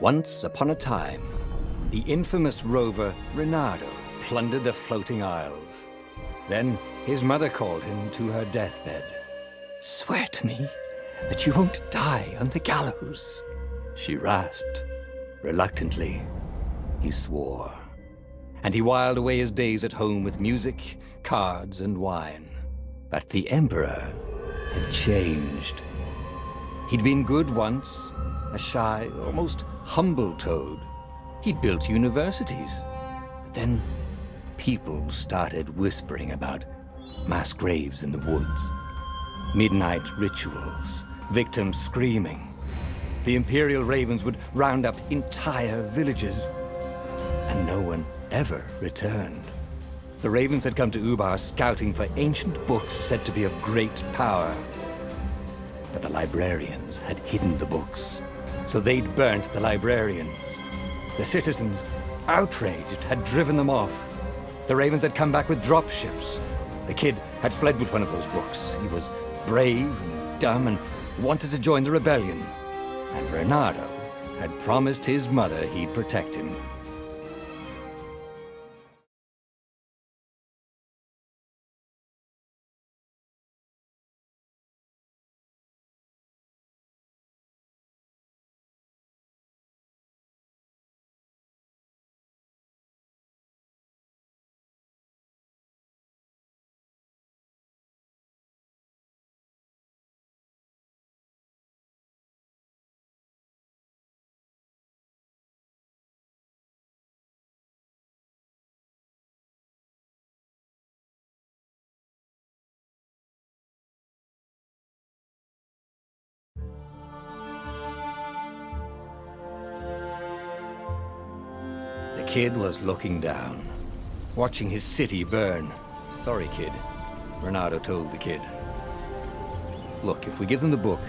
Once upon a time, the infamous rover Reynardo plundered the floating isles. Then his mother called him to her deathbed. "Swear to me that you won't die on the gallows," she rasped. Reluctantly, he swore. And he whiled away his days at home with music, cards, and wine. But the Emperor had changed. He'd been good once, a shy, almost humble toad. He'd built universities. But then people started whispering about mass graves in the woods, midnight rituals, victims screaming. The Imperial Ravens would round up entire villages, and no one ever returned. The Ravens had come to Ubar scouting for ancient books said to be of great power. But the librarians had hidden the books, so they'd burnt the librarians. The citizens, outraged, had driven them off. The Ravens had come back with dropships. The kid had fled with one of those books. He was brave and dumb and wanted to join the rebellion. And Reynardo had promised his mother he'd protect him. The kid was looking down, watching his city burn. "Sorry, kid," Reynardo told the kid. "Look, if we give them the book,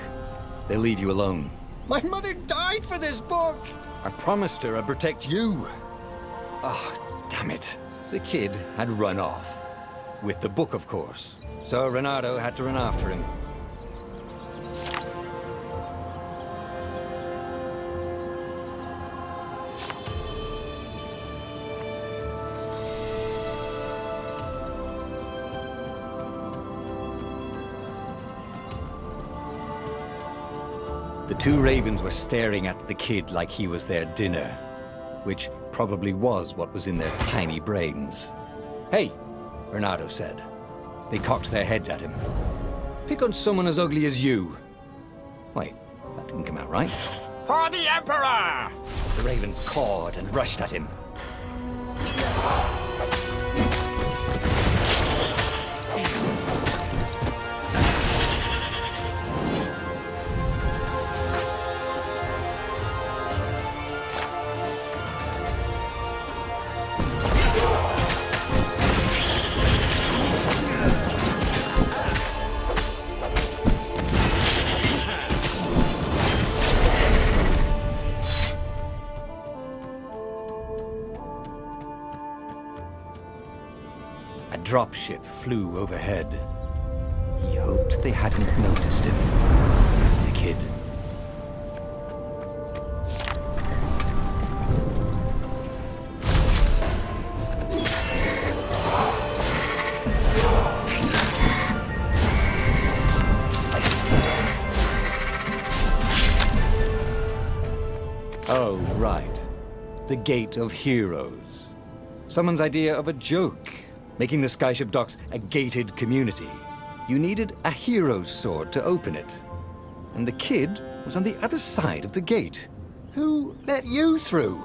they'll leave you alone." "My mother died for this book!" "I promised her I'd protect you." "Ah, damn it." The kid had run off. With the book, of course. So Reynardo had to run after him. The two ravens were staring at the kid like he was their dinner, which probably was what was in their tiny brains. "Hey," Reynardo said. They cocked their heads at him. "Pick on someone as ugly as you." Wait, that didn't come out right. "For the Emperor!" The ravens cawed and rushed at him. A dropship flew overhead. He hoped they hadn't noticed him. The kid. Oh, right. The Gate of Heroes. Someone's idea of a joke. Making the Skyship docks a gated community. You needed a hero's sword to open it. And the kid was on the other side of the gate. Who let you through?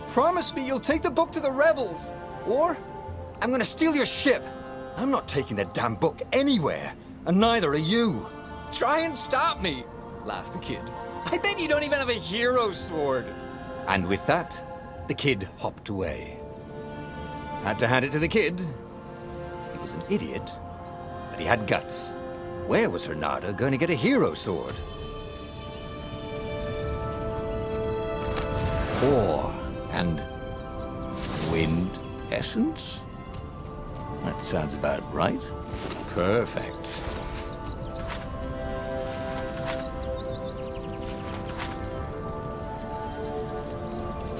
Promise me you'll take the book to the rebels, or I'm gonna steal your ship. I'm not taking that damn book anywhere, and neither are you. Try and stop me, laughed the kid. I bet you don't even have a hero's sword. And with that, the kid hopped away. Had to hand it to the kid. He was an idiot, but he had guts. Where was Reynardo going to get a hero sword? Ore and wind essence? That sounds about right. Perfect.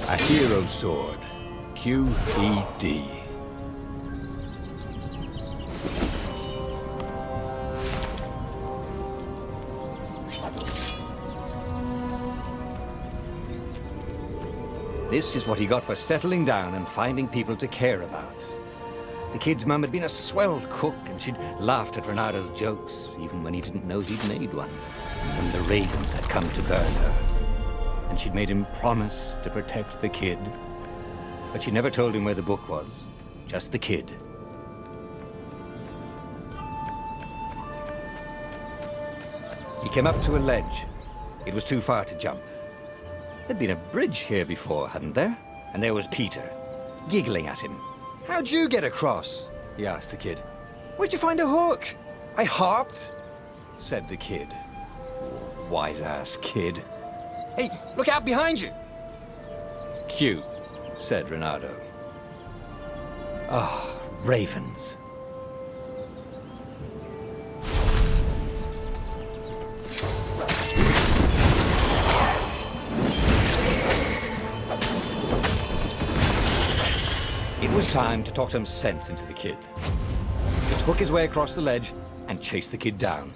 A hero's sword. QED. This is what he got for settling down and finding people to care about. The kid's mum had been a swell cook, and she'd laughed at Renado's jokes, even when he didn't know he'd made one. And the ravens had come to burn her. And she'd made him promise to protect the kid. But she never told him where the book was, just the kid. He came up to a ledge. It was too far to jump. There'd been a bridge here before, hadn't there? And there was Peter, giggling at him. "How'd you get across?" he asked the kid. "Where'd you find a hook?" "I hopped," said the kid. Wise-ass kid. "Hey, look out behind you!" "Cute," said Renato. Ah, ravens. It was time to talk some sense into the kid. Just hook his way across the ledge and chase the kid down.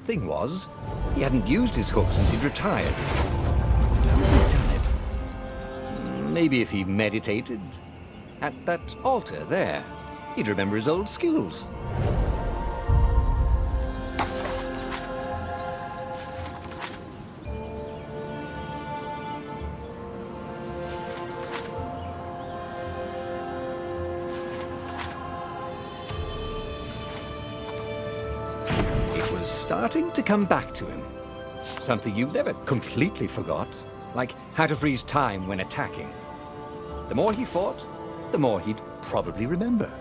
Thing was, he hadn't used his hook since he'd retired. How had he done it? Maybe if he meditated at that altar there, he'd remember his old skills. Starting to come back to him. Something you never completely forgot, like how to freeze time when attacking. The more he fought, the more he'd probably remember.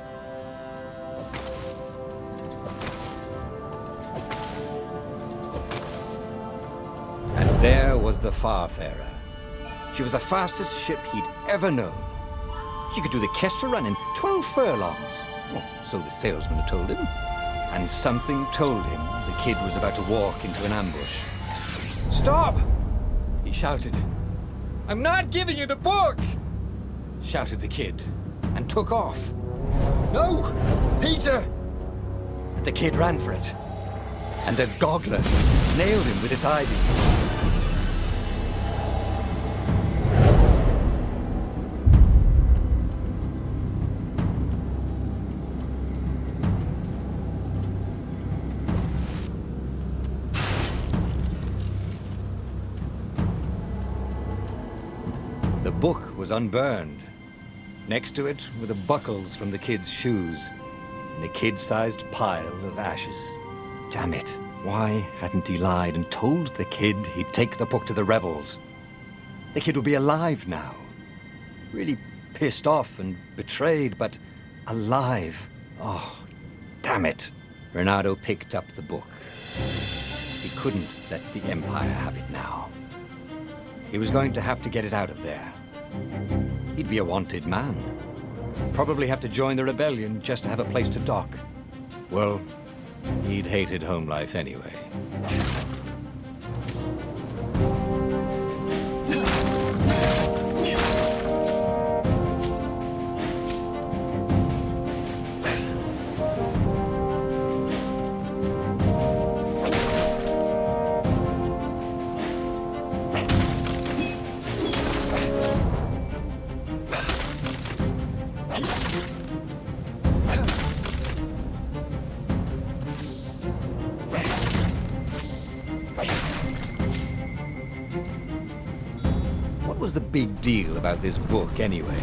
And there was the Farfarer. She was the fastest ship he'd ever known. She could do the Kessel run in 12 furlongs. Oh, so the salesman had told him. And something told him the kid was about to walk into an ambush. "Stop!" he shouted. "I'm not giving you the book!" shouted the kid, and took off. "No! Peter!" But the kid ran for it, and a goggler nailed him with its ivy. The book was unburned. Next to it were the buckles from the kid's shoes, and a kid-sized pile of ashes. Damn it, why hadn't he lied and told the kid he'd take the book to the rebels? The kid would be alive now. Really pissed off and betrayed, but alive. Oh, damn it. Renato picked up the book. He couldn't let the Empire have it now. He was going to have to get it out of there. He'd be a wanted man. Probably have to join the rebellion just to have a place to dock. Well, he'd hated home life anyway. What was the big deal about this book anyway?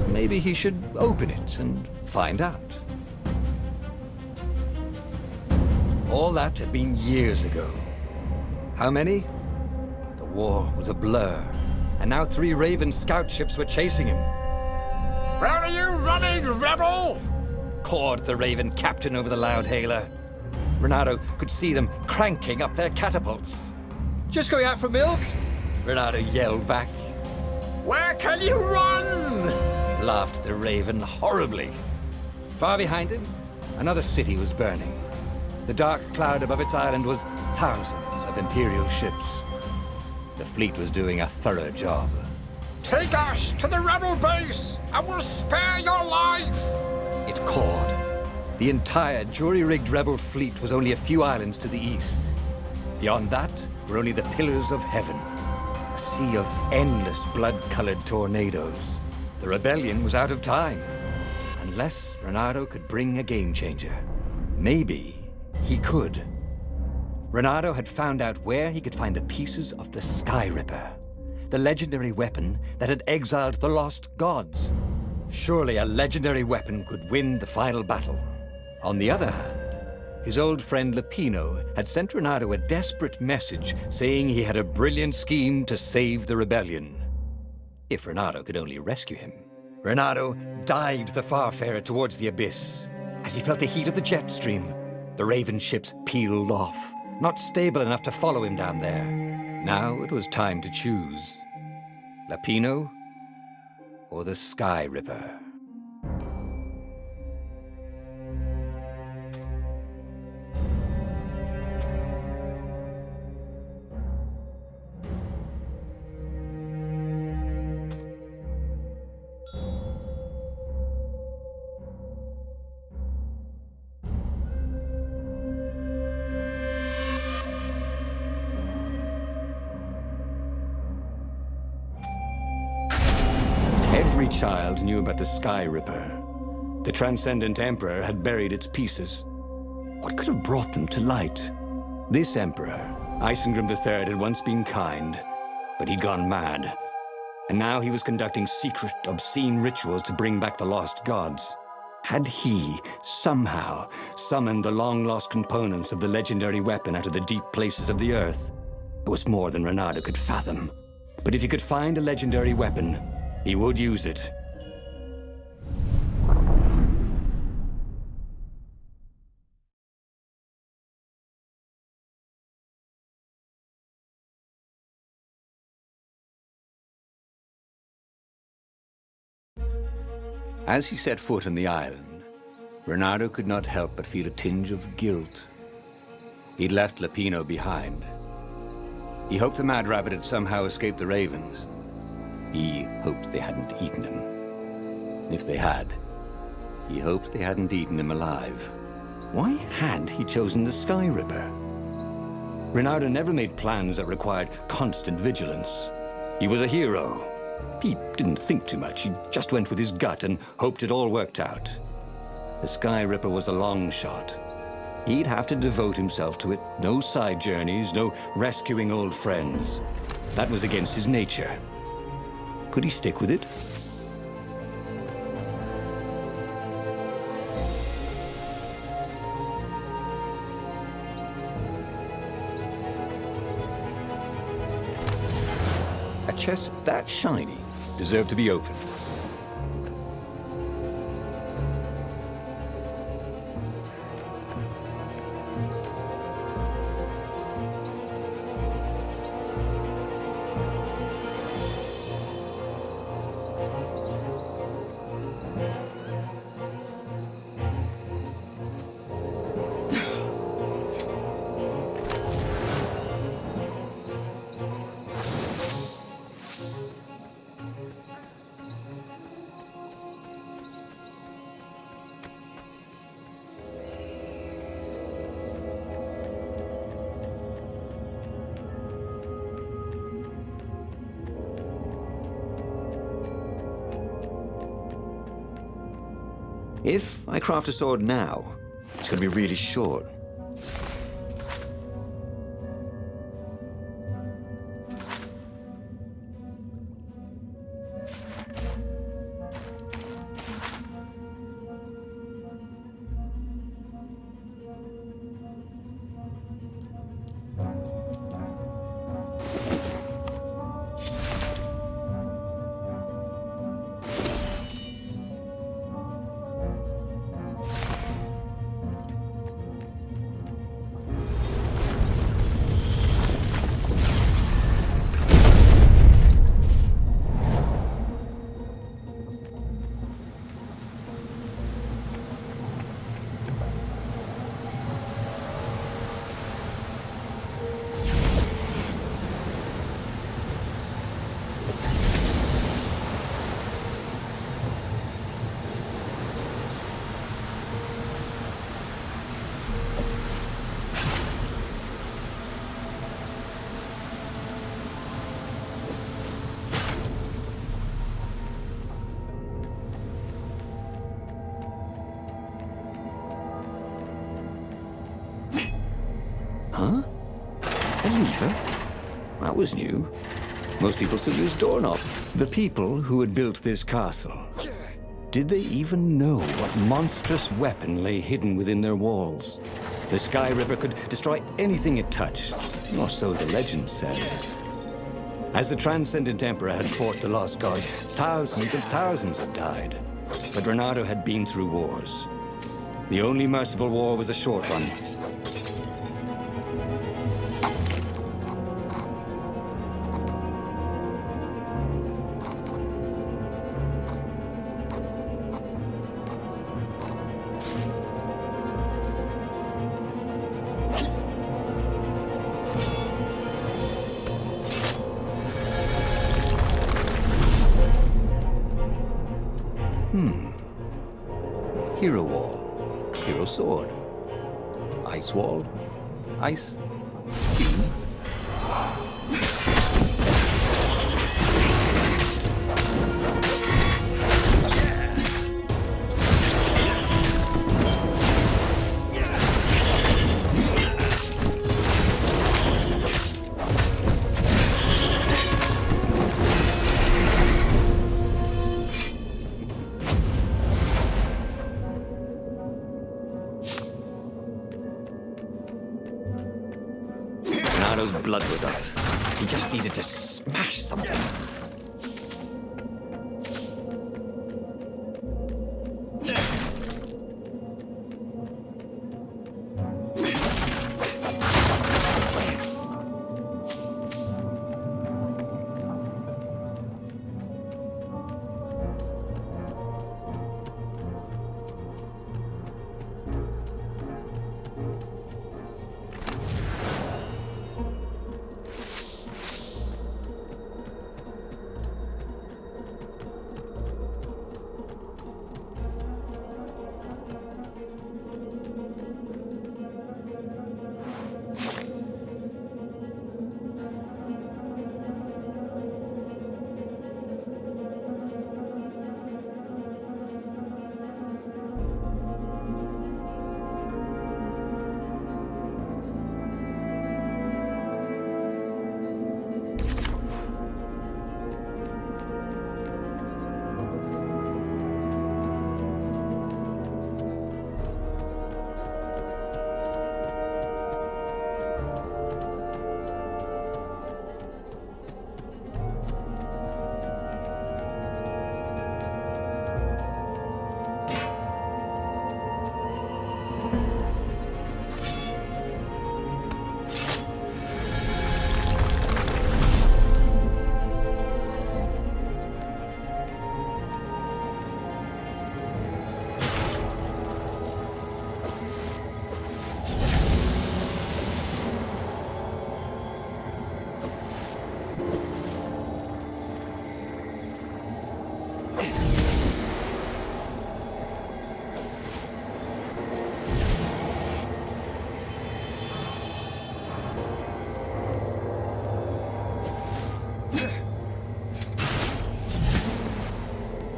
Maybe he should open it and find out. All that had been years ago. How many? The war was a blur, and now 3 Raven scout ships were chasing him. "Where are you running, rebel?" cawed the Raven captain over the loud hailer. Renato could see them cranking up their catapults. "Just going out for milk?" Renato yelled back. "Where can you run?" laughed the Raven horribly. Far behind him, another city was burning. The dark cloud above its island was thousands of Imperial ships. The fleet was doing a thorough job. Take us to the rebel base! I will spare your life! It called. The entire jury-rigged rebel fleet was only a few islands to the east. Beyond that were only the pillars of heaven. A sea of endless blood-colored tornadoes. The rebellion was out of time. Unless Renato could bring a game-changer. Maybe he could. Renato had found out where he could find the pieces of the Sky Ripper. The legendary weapon that had exiled the lost gods. Surely a legendary weapon could win the final battle. On the other hand, his old friend Lapino had sent Renato a desperate message saying he had a brilliant scheme to save the rebellion. If Renato could only rescue him. Renato dived the Farfarer towards the abyss. As he felt the heat of the jet stream, the Raven ships peeled off, not stable enough to follow him down there. Now it was time to choose. Lapino or the Sky Ripper? Every child knew about the Sky Ripper. The Transcendent Emperor had buried its pieces. What could have brought them to light? This Emperor, Isengrim III, had once been kind, but he'd gone mad. And now he was conducting secret, obscene rituals to bring back the lost gods. Had he, somehow, summoned the long-lost components of the legendary weapon out of the deep places of the earth? It was more than Renato could fathom. But if he could find a legendary weapon, he would use it. As he set foot on the island, Renato could not help but feel a tinge of guilt. He'd left Lapino behind. He hoped the Mad Rabbit had somehow escaped the Ravens. He hoped they hadn't eaten him. If they had, he hoped they hadn't eaten him alive. Why had he chosen the Sky Ripper? Renato never made plans that required constant vigilance. He was a hero. He didn't think too much. He just went with his gut and hoped it all worked out. The Sky Ripper was a long shot. He'd have to devote himself to it. No side journeys, no rescuing old friends. That was against his nature. Could he stick with it? A chest that shiny deserved to be opened. If I craft a sword now, it's going to be really short. lever? That was new. Most people still use doorknob. The people who had built this castle, did they even know what monstrous weapon lay hidden within their walls? The Sky Ripper could destroy anything it touched, or so the legend said. As the Transcendent Emperor had fought the Lost God, thousands and thousands had died. But Renato had been through wars. The only merciful war was a short one. Hero Wall, Hero Sword, Ice Wall, Ice Cube. Renato's blood was up. He just needed to smash something.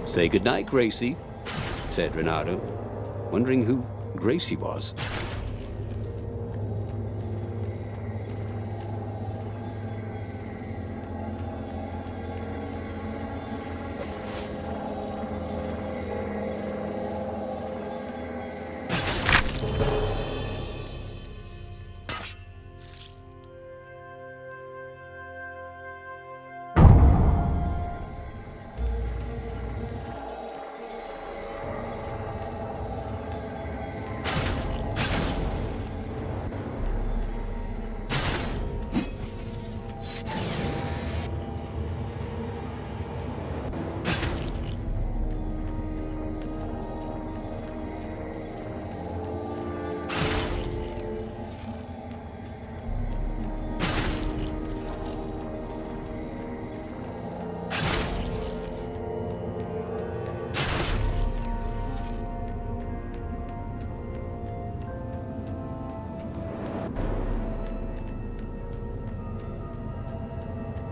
Say goodnight, Gracie, said Renato, wondering who Gracie was.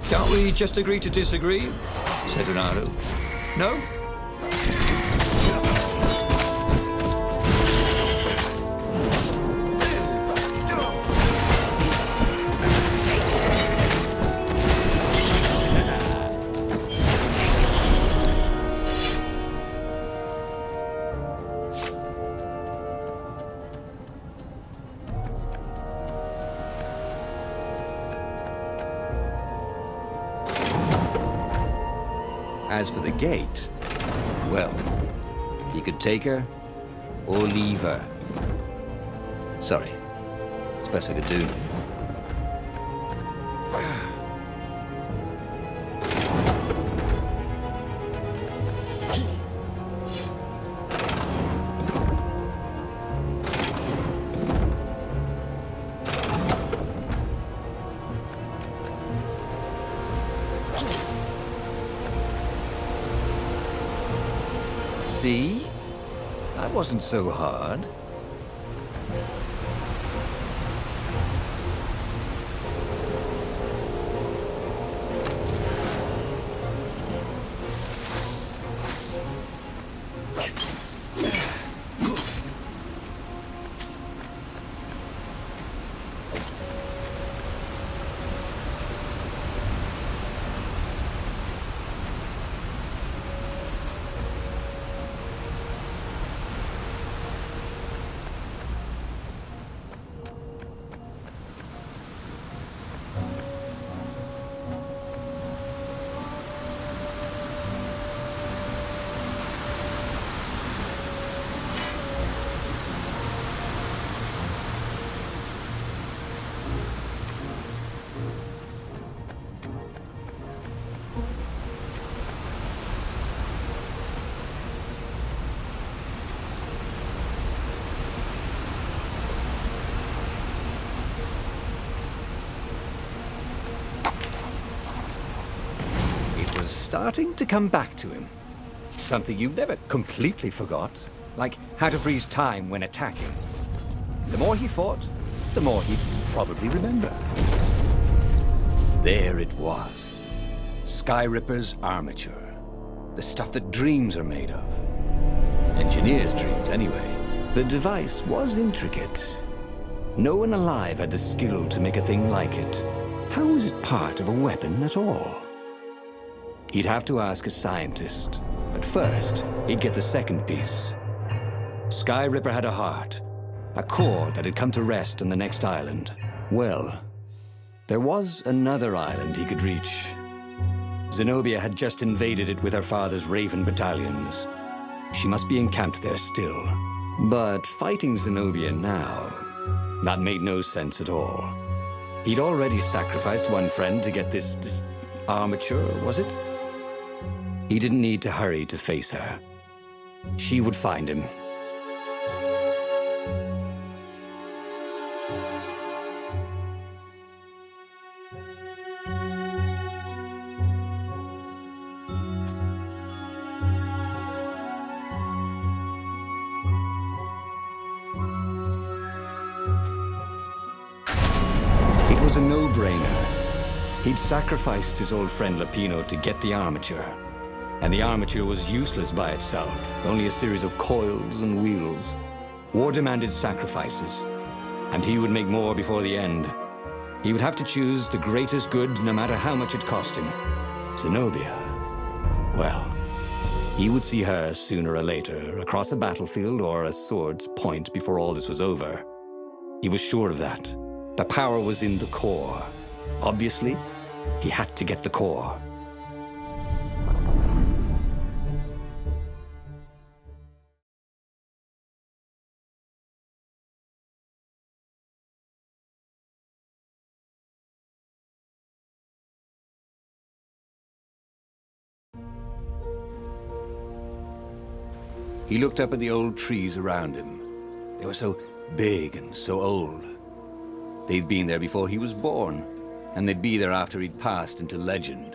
Can't we just agree to disagree? Said Renato. No? As for the gate, well, he could take her or leave her. Sorry, it's best I could do. See? That wasn't so hard. Starting to come back to him. Something you never completely forgot, like how to freeze time when attacking. The more he fought, the more he'd probably remember. There it was. Skyripper's armature. The stuff that dreams are made of. Engineers' dreams, anyway. The device was intricate. No one alive had the skill to make a thing like it. How was it part of a weapon at all? He'd have to ask a scientist, but first, he'd get the second piece. Skyripper had a heart, a core that had come to rest on the next island. Well, there was another island he could reach. Zenobia had just invaded it with her father's Raven battalions. She must be encamped there still. But fighting Zenobia now, that made no sense at all. He'd already sacrificed one friend to get this armature, was it? He didn't need to hurry to face her. She would find him. It was a no-brainer. He'd sacrificed his old friend Lapino to get the armature. And the armature was useless by itself, only a series of coils and wheels. War demanded sacrifices, and he would make more before the end. He would have to choose the greatest good no matter how much it cost him. Zenobia. Well, he would see her sooner or later, across a battlefield or a sword's point before all this was over. He was sure of that. The power was in the core. Obviously, he had to get the core. He looked up at the old trees around him. They were so big and so old. They'd been there before he was born, and they'd be there after he'd passed into legend.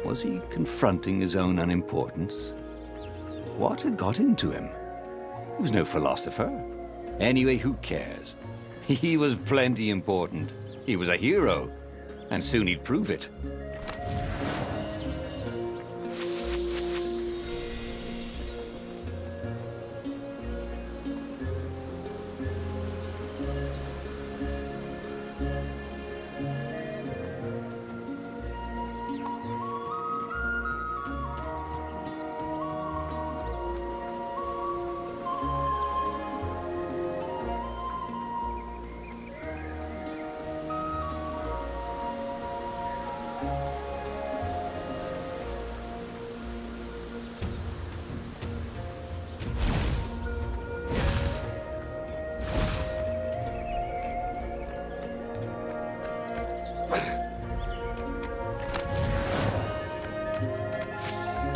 Was he confronting his own unimportance? What had got into him? He was no philosopher. Anyway, who cares? He was plenty important. He was a hero, and soon he'd prove it.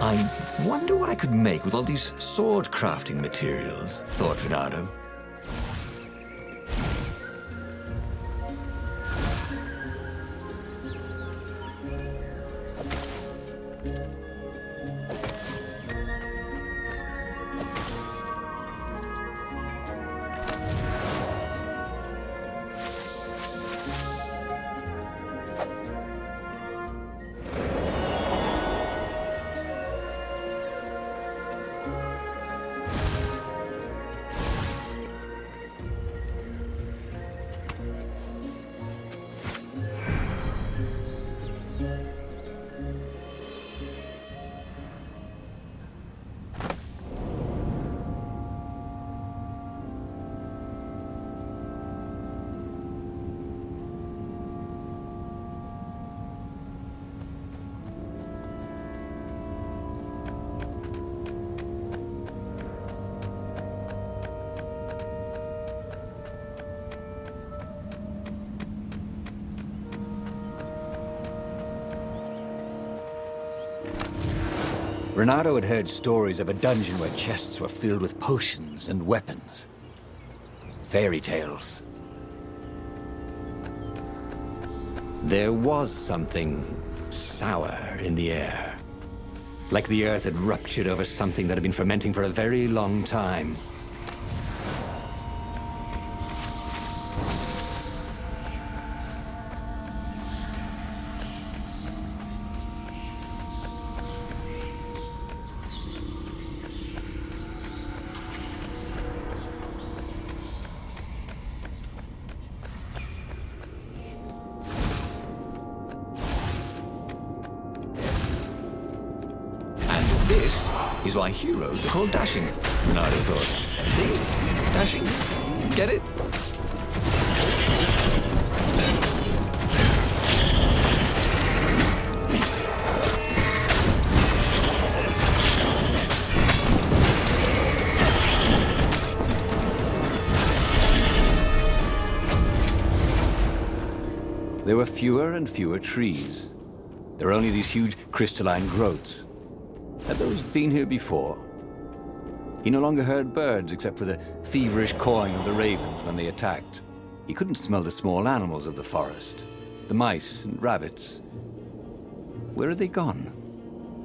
I wonder what I could make with all these sword crafting materials, thought Renato. Renato had heard stories of a dungeon where chests were filled with potions and weapons. Fairy tales. There was something sour in the air. Like the earth had ruptured over something that had been fermenting for a very long time. This is why heroes are called dashing, Renato thought. See? Dashing. Get it? There were fewer and fewer trees. There were only these huge crystalline growths. Had those been here before? He no longer heard birds except for the feverish cawing of the ravens when they attacked. He couldn't smell the small animals of the forest, the mice and rabbits. Where had they gone?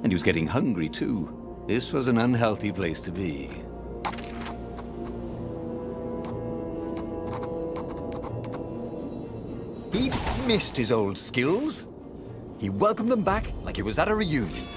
And he was getting hungry too. This was an unhealthy place to be. He'd missed his old skills. He welcomed them back like it was at a reunion.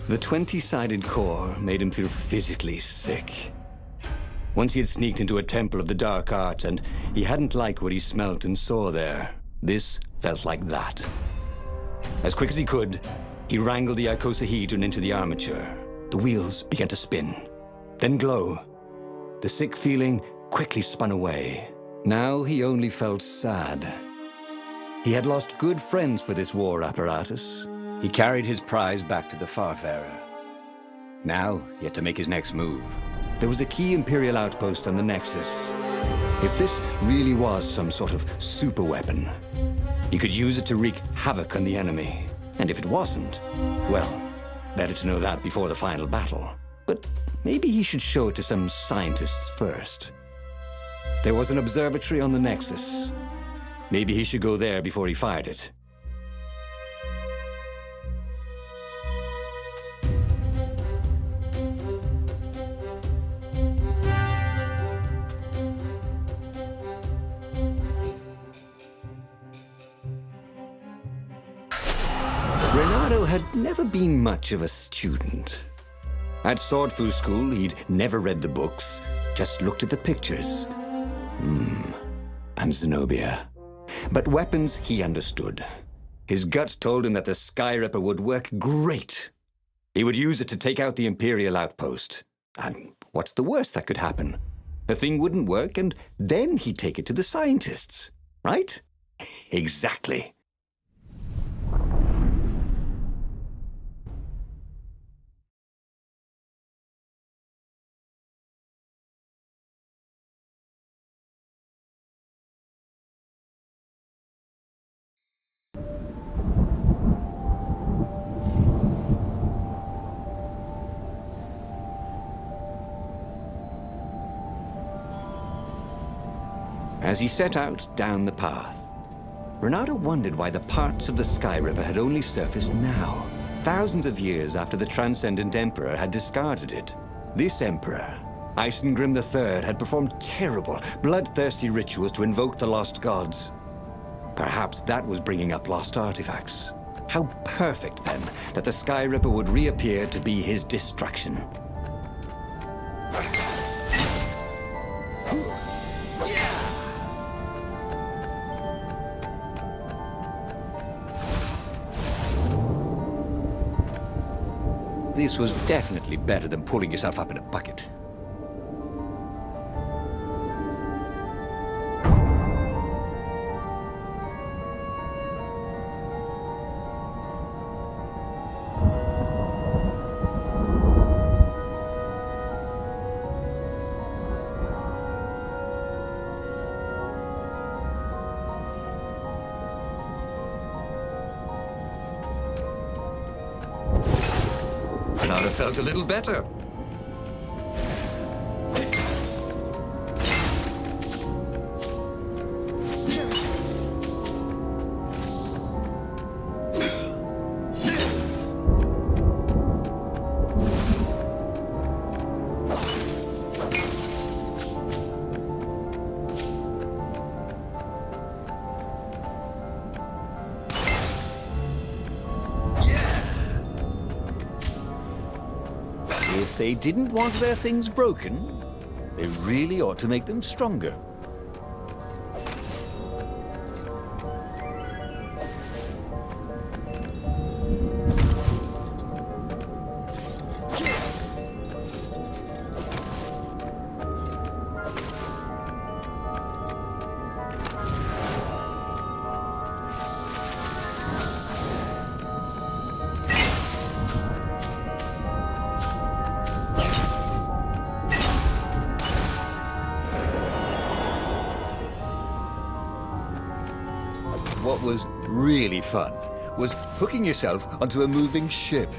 The 20-sided core made him feel physically sick. Once he had sneaked into a temple of the dark arts, and he hadn't liked what he smelt and saw there. This felt like that. As quick as he could, he wrangled the icosahedron into the armature. The wheels began to spin, then glow. The sick feeling quickly spun away. Now he only felt sad. He had lost good friends for this war apparatus. He carried his prize back to the Farfarer. Now, he had to make his next move. There was a key Imperial outpost on the Nexus. If this really was some sort of super weapon, he could use it to wreak havoc on the enemy. And if it wasn't, well, better to know that before the final battle. But maybe he should show it to some scientists first. There was an observatory on the Nexus. Maybe he should go there before he fired it. Renato had never been much of a student. At Sword Fu School, he'd never read the books, just looked at the pictures. And Zenobia. But weapons he understood. His gut told him that the Sky Ripper would work great. He would use it to take out the Imperial outpost. And what's the worst that could happen? The thing wouldn't work, and then he'd take it to the scientists. Right? Exactly. As he set out down the path, Renato wondered why the parts of the Sky Ripper had only surfaced now, thousands of years after the Transcendent Emperor had discarded it. This Emperor, Isengrim III, had performed terrible, bloodthirsty rituals to invoke the lost gods. Perhaps that was bringing up lost artifacts. How perfect, then, that the Sky Ripper would reappear to be his destruction. This was definitely better than pulling yourself up in a bucket. Renato felt a little better. If they didn't want their things broken, they really ought to make them stronger. What was really fun was hooking yourself onto a moving ship.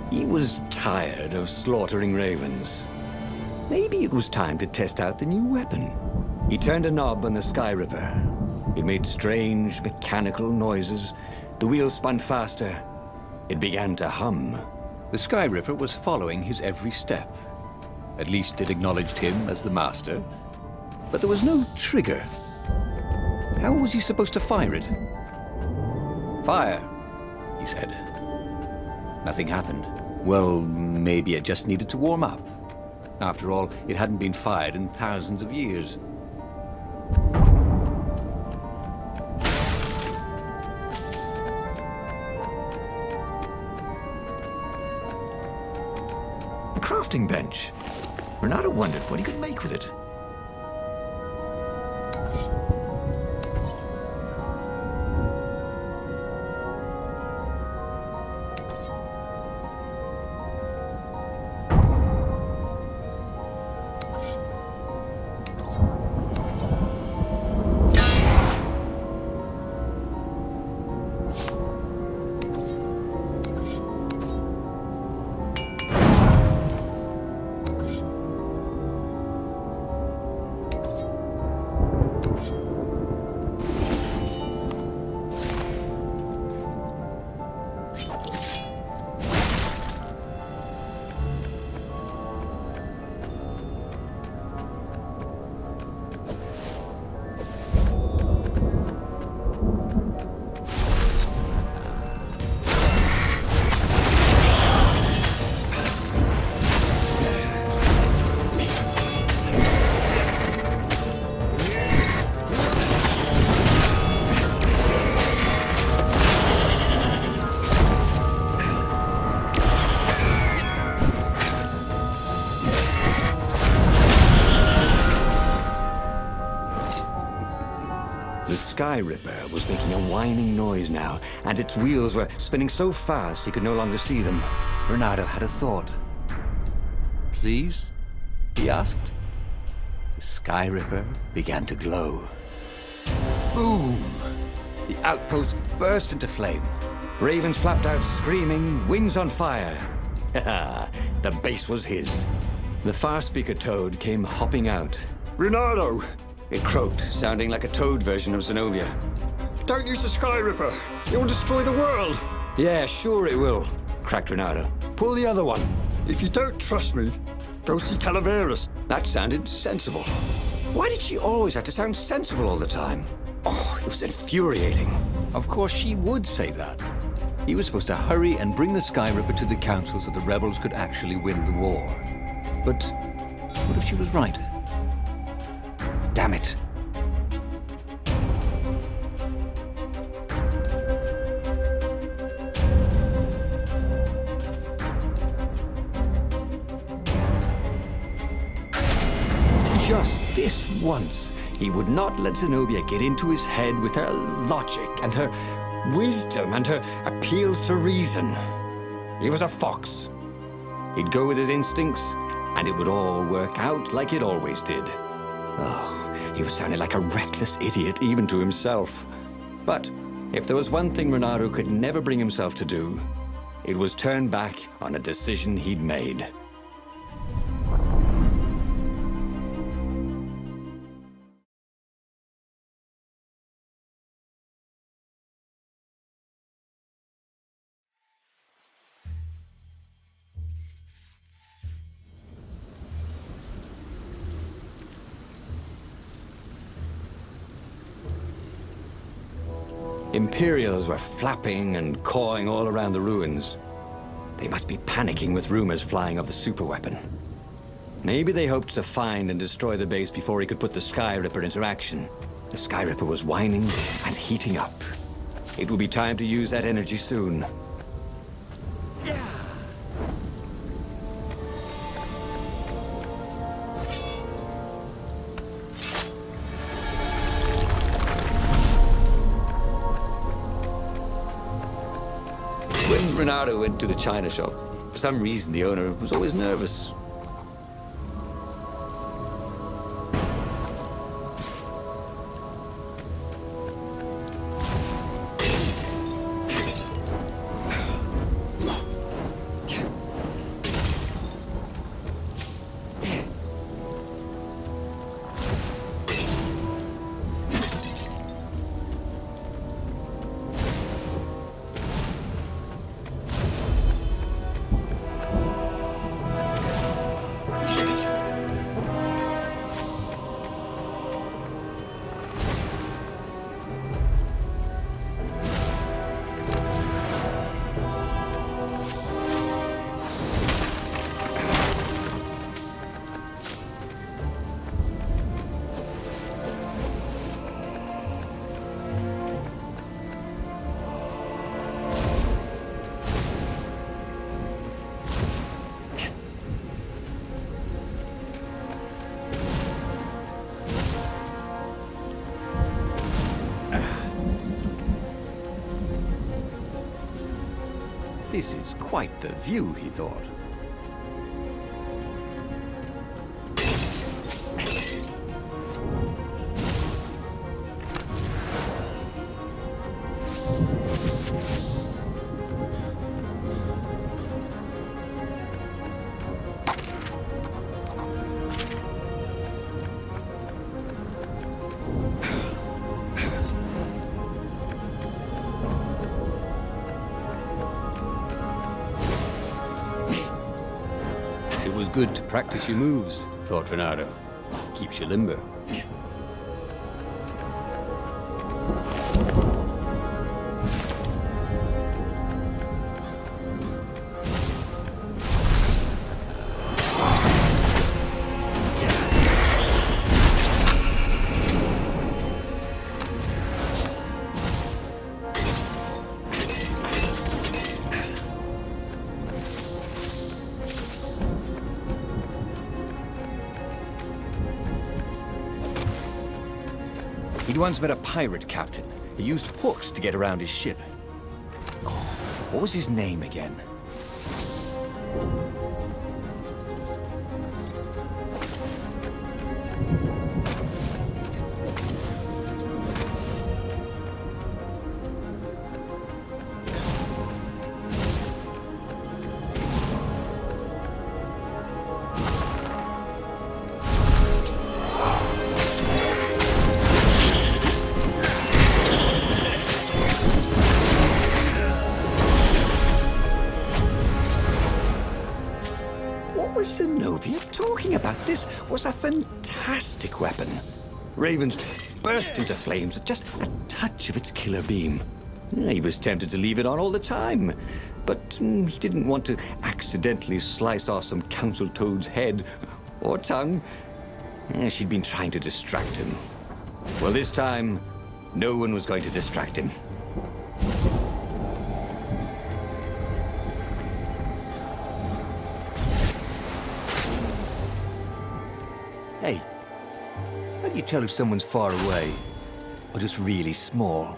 He was tired of slaughtering ravens. Maybe it was time to test out the new weapon. He turned a knob on the Sky Ripper. It made strange mechanical noises. The wheels spun faster. It began to hum. The Sky Ripper was following his every step. At least it acknowledged him as the master. But there was no trigger. How was he supposed to fire it? Fire, he said. Nothing happened. Well, maybe it just needed to warm up. After all, it hadn't been fired in thousands of years. The crafting bench. Renato wondered what he could make with it. The Sky Ripper was making a whining noise now, and its wheels were spinning so fast he could no longer see them. Renato had a thought. Please? He asked. The Sky Ripper began to glow. Boom! The outpost burst into flame. Ravens flapped out screaming, wings on fire. The base was his. The far-speaker toad came hopping out. Renato, It croaked, sounding like a toad version of Zenobia. don't use the Sky Ripper. It will destroy the world. Yeah, sure it will, cracked Renato. Pull the other one. If you don't trust me, go see Calaveras. That sounded sensible. Why did she always have to sound sensible all the time? Oh, it was infuriating. Of course she would say that. He was supposed to hurry and bring the Sky Ripper to the council so the rebels could actually win the war. But what if she was right? Damn it. Just this once, he would not let Zenobia get into his head with her logic and her wisdom and her appeals to reason. He was a fox. He'd go with his instincts, and it would all work out like it always did. Oh, he was sounding like a reckless idiot, even to himself. But if there was one thing Renato could never bring himself to do, it was turn back on a decision he'd made. Imperials were flapping and cawing all around the ruins. They must be panicking with rumors flying of the superweapon. Maybe they hoped to find and destroy the base before he could put the Sky Ripper into action. The Sky Ripper was whining and heating up. It would be time to use that energy soon. When Renato went to the china shop, for some reason the owner was always nervous. This is quite the view, he thought. It was good to practice your moves, thought Renato. Keeps you limber. He'd once met a pirate captain. He used hooks to get around his ship. Oh, what was his name again? What was Zenobia talking about? This was a fantastic weapon. Ravens burst into flames with just a touch of its killer beam. He was tempted to leave it on all the time, but he didn't want to accidentally slice off some council toad's head or tongue. She'd been trying to distract him. Well, this time, no one was going to distract him. Hey, how do you tell if someone's far away or just really small?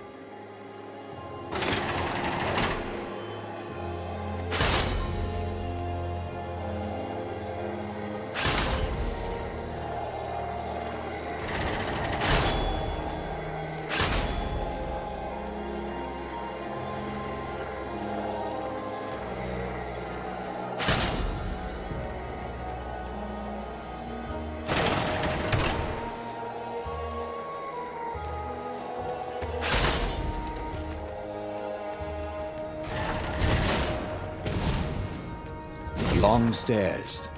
Long stairs.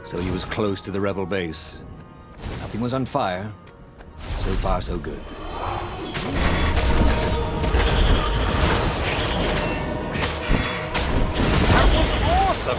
So he was close to the rebel base. Nothing was on fire. So far, so good. That was awesome!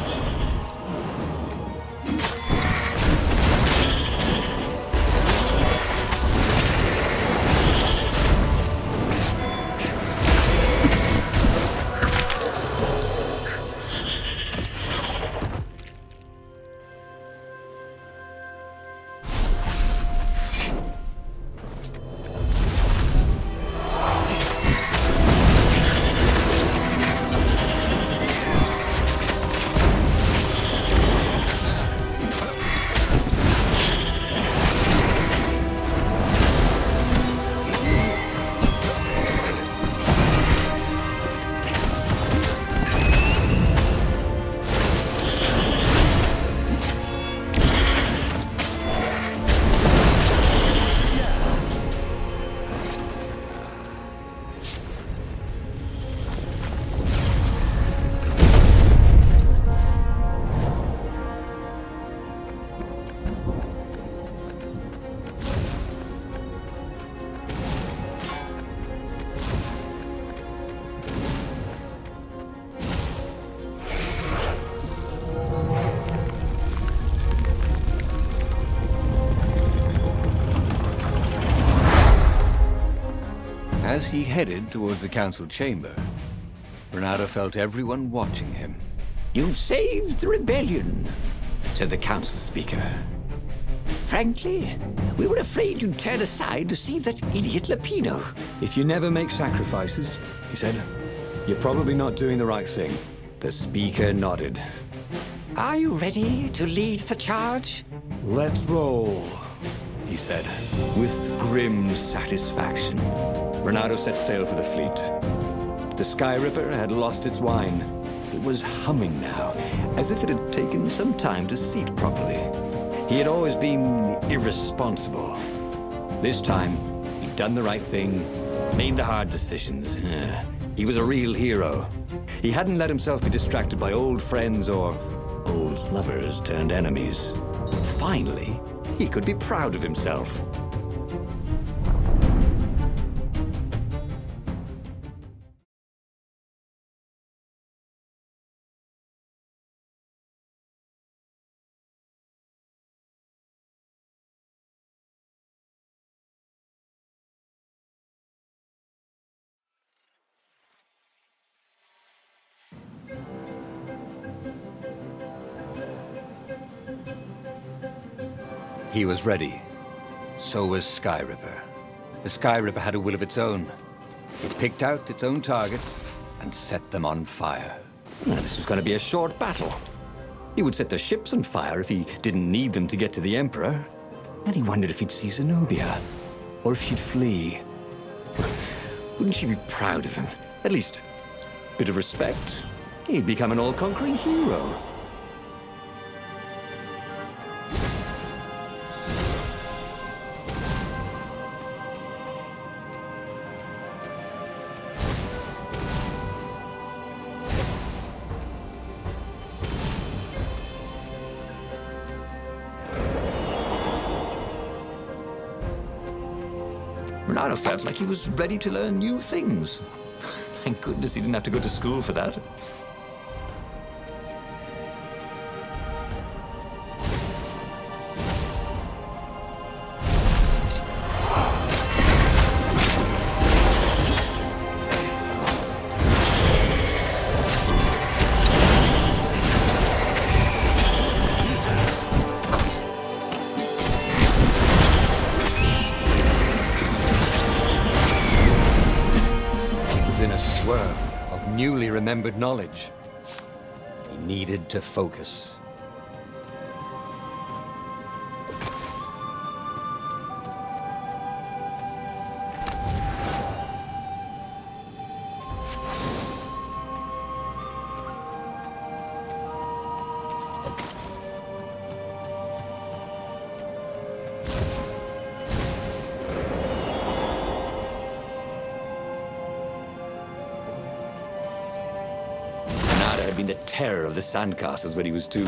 As he headed towards the council chamber, Renato felt everyone watching him. You've saved the rebellion, said the council speaker. Frankly, we were afraid you'd turn aside to save that idiot Lapino. If you never make sacrifices, he said, You're probably not doing the right thing. The speaker nodded. Are you ready to lead the charge? Let's roll, he said, with grim satisfaction. Renato set sail for the fleet. The Sky Ripper had lost its wine. It was humming now, as if it had taken some time to seat properly. He had always been irresponsible. This time, he'd done the right thing, made the hard decisions. He was a real hero. He hadn't let himself be distracted by old friends or old lovers turned enemies. Finally, he could be proud of himself. He was ready. So was Sky Ripper. The Sky Ripper had a will of its own. It picked out its own targets and set them on fire. Now, this was going to be a short battle. He would set the ships on fire if he didn't need them to get to the Emperor. And he wondered if he'd see Zenobia, or if she'd flee. Wouldn't she be proud of him? At least, a bit of respect. He'd become an all-conquering hero. Renato felt like he was ready to learn new things. Thank goodness he didn't have to go to school for that. Of newly remembered knowledge. He needed to focus. Had been the terror of the sandcastles when he was 2.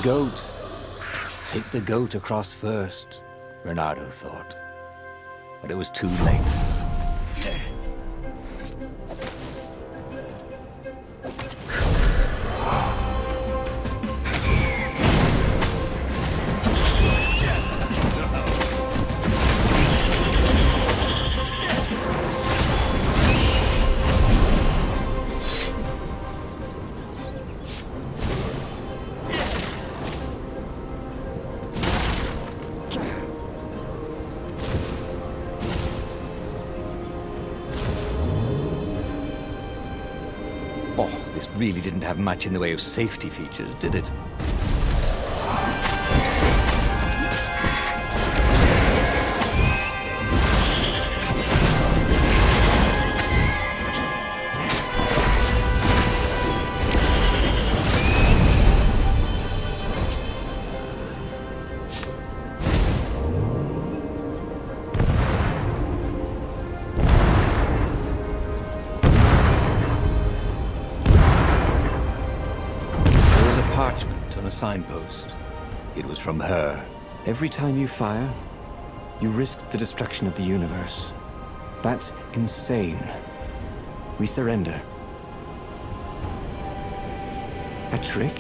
Goat. Take the goat across first, Renato thought. But it was too late. This really didn't have much in the way of safety features, did it? On a signpost. It was from her. Every time you fire, you risk the destruction of the universe. That's insane. We surrender. A trick?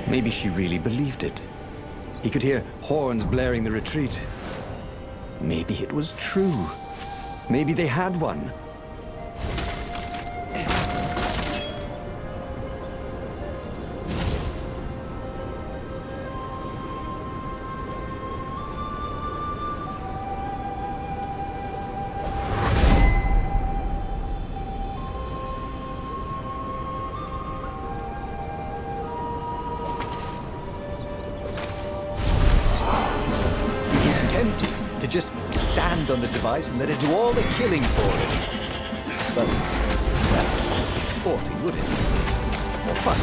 Maybe she really believed it. He could hear horns blaring the retreat. Maybe it was true. Maybe they had one. To just stand on the device and let it do all the killing for him. But that wouldn't be sporting, would it? Or fun?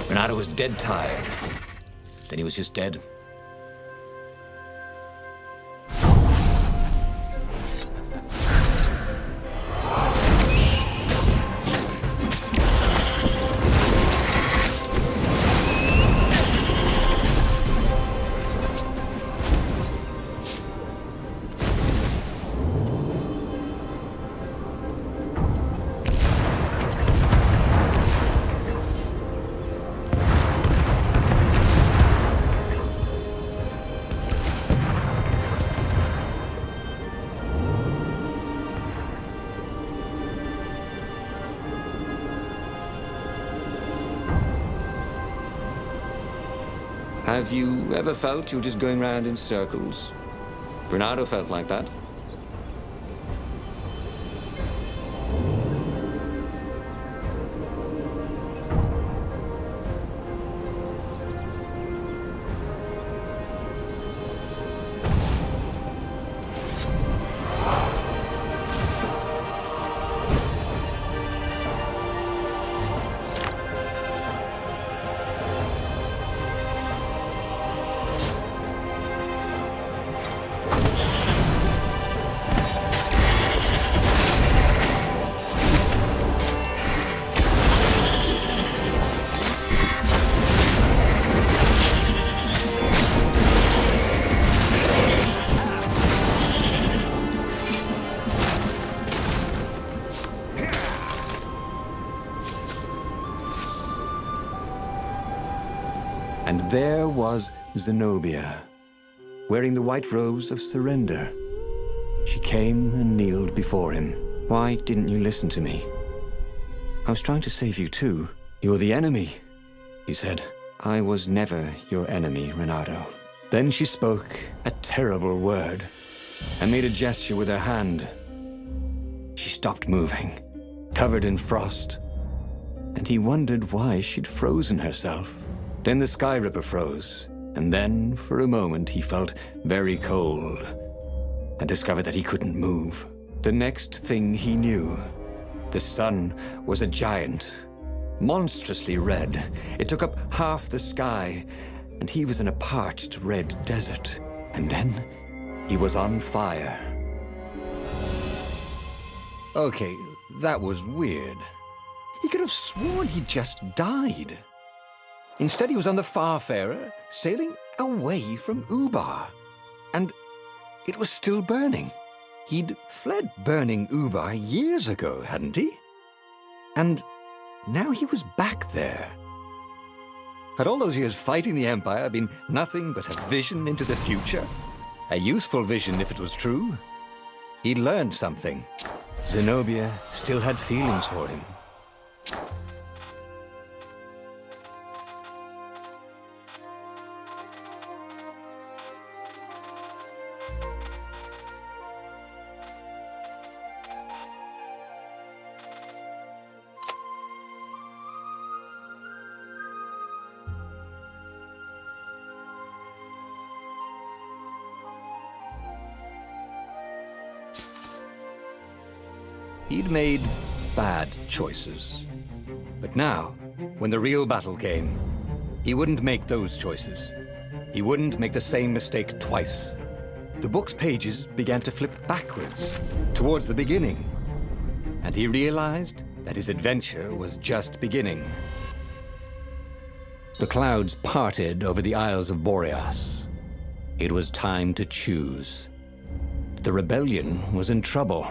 Renato was dead tired. Then he was just dead. Have you ever felt you were just going round in circles? Bernardo felt like that. And there was Zenobia, wearing the white robes of surrender. She came and kneeled before him. Why didn't you listen to me? I was trying to save you too. You're the enemy, you said. I was never your enemy, Renato. Then she spoke a terrible word and made a gesture with her hand. She stopped moving, covered in frost, and he wondered why she'd frozen herself. Then the Sky Ripper froze, and then, for a moment, he felt very cold and discovered that he couldn't move. The next thing he knew, the sun was a giant, monstrously red. It took up half the sky, and he was in a parched red desert. And then he was on fire. Okay, that was weird. He could have sworn he just died. Instead, he was on the Farfarer, sailing away from Ubar. And it was still burning. He'd fled burning Ubar years ago, hadn't he? And now he was back there. Had all those years fighting the Empire been nothing but a vision into the future? A useful vision if it was true. He'd learned something. Zenobia still had feelings for him. He'd made bad choices. But now, when the real battle came, he wouldn't make those choices. He wouldn't make the same mistake twice. The book's pages began to flip backwards, towards the beginning. And he realized that his adventure was just beginning. The clouds parted over the Isles of Boreas. It was time to choose. The rebellion was in trouble.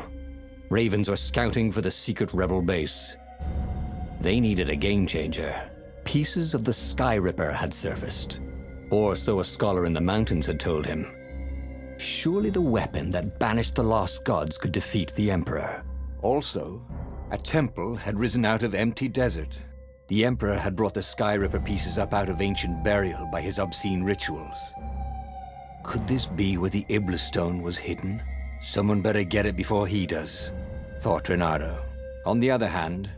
Ravens were scouting for the secret rebel base. They needed a game changer. Pieces of the Sky Ripper had surfaced. Or so a scholar in the mountains had told him. Surely the weapon that banished the lost gods could defeat the Emperor. Also, a temple had risen out of empty desert. The Emperor had brought the Sky Ripper pieces up out of ancient burial by his obscene rituals. Could this be where the Iblis stone was hidden? Someone better get it before he does, thought Renato. On the other hand,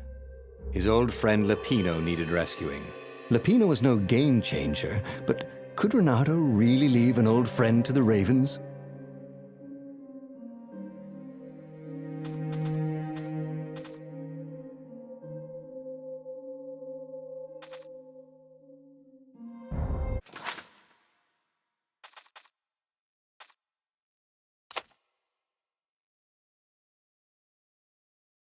his old friend Lapino needed rescuing. Lapino was no game changer, but could Renato really leave an old friend to the Ravens?